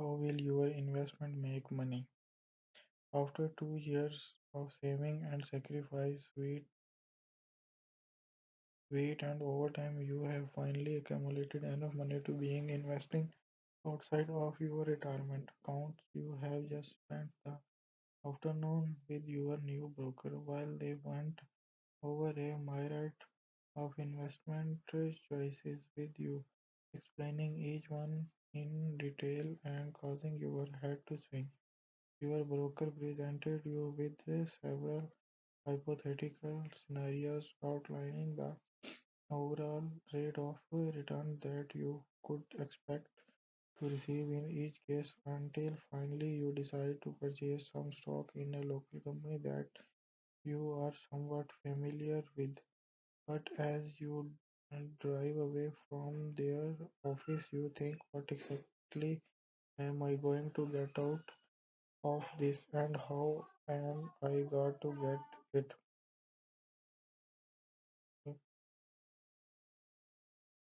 How will your investment make money? After 2 years of saving and sacrifice, wait and over time you have finally accumulated enough money to begin investing outside of your retirement accounts. You have just spent the afternoon with your new broker while they went over a myriad of investment choices with you, explaining each one in detail and causing your head to swing. Your broker presented you with several hypothetical scenarios outlining the overall rate of return that you could expect to receive in each case until finally you decide to purchase some stock in a local company that you are somewhat familiar with. But as you drive away from their office, you think, what exactly am I going to get out of this and how am I got to get it?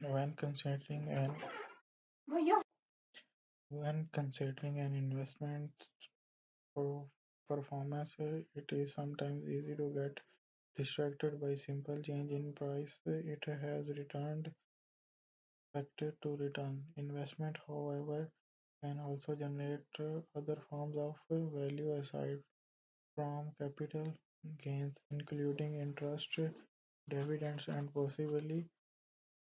When considering an investment for performance, it is sometimes easy to get distracted by simple change in price. It has returned expected to return. Investment, however, can also generate other forms of value aside from capital gains, including interest, dividends, and possibly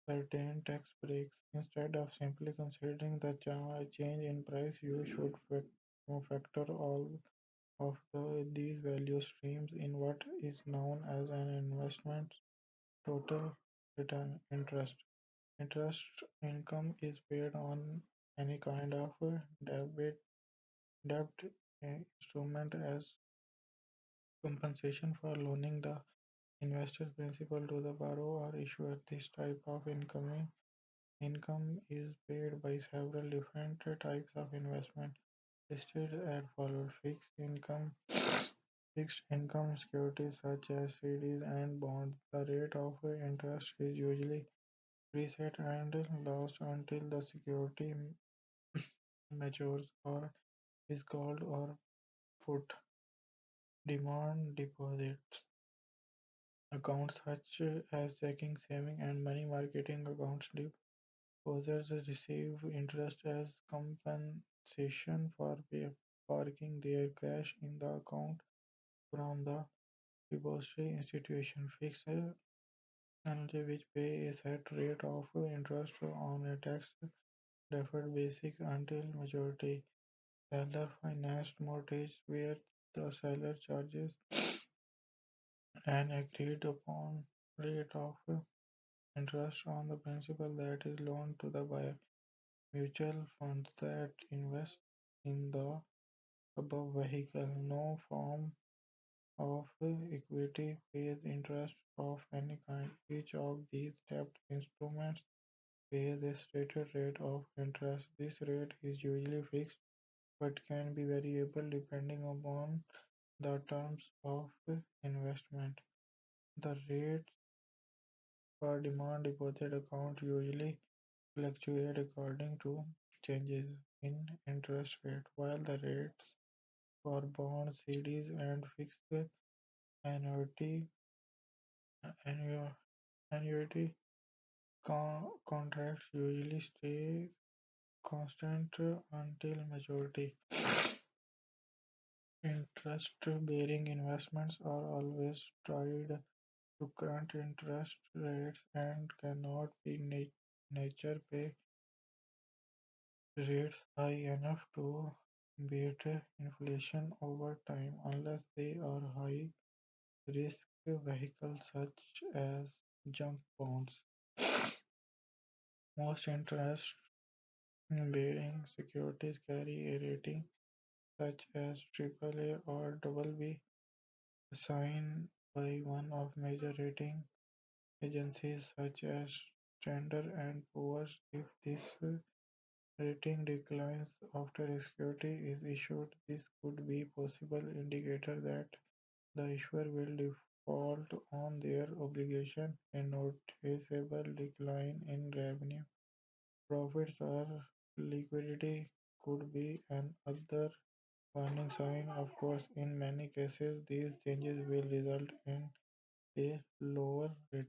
certain tax breaks. Instead of simply considering the change in price, you should factor all of these value streams in what is known as an investment total return. Interest income is paid on any kind of debt instrument as compensation for loaning the investor's principal to the borrower or issuer. This type of income is paid by several different types of investment listed as follows: fixed income securities such as CDs and bonds. The rate of interest is usually preset and lasts until the security matures or is called or put. Demand deposits accounts such as checking, saving, and money marketing accounts. Depositors receive interest as compensation for parking their cash in the account from the depository institution. Fixed annuity which pay a set rate of interest on a tax deferred basis until maturity. Seller financed mortgage where the seller charges an agreed upon rate of interest on the principal that is loaned to the buyer. Mutual funds that invest in the above vehicle. No form of equity pays interest of any kind. Each of these debt instruments pays a stated rate of interest. This rate is usually fixed but can be variable depending upon the terms of investment. The rates for demand deposit account usually fluctuate according to changes in interest rate, while the rates for bonds, CDs, and fixed annuity annu- annuity contracts usually stay constant until maturity. Interest-bearing investments are always tied to current interest rates and cannot be nature pay rates high enough to beat inflation over time unless they are high risk vehicles such as junk bonds. Most interest bearing securities carry a rating such as AAA or BB assigned by one of major rating agencies such as Standard and Poor's. If this rating declines after a security is issued, this could be possible indicator that the issuer will default on their obligation. A noticeable decline in revenue, profits, or liquidity could be another warning sign. Of course, in many cases, these changes will result in a lower rate.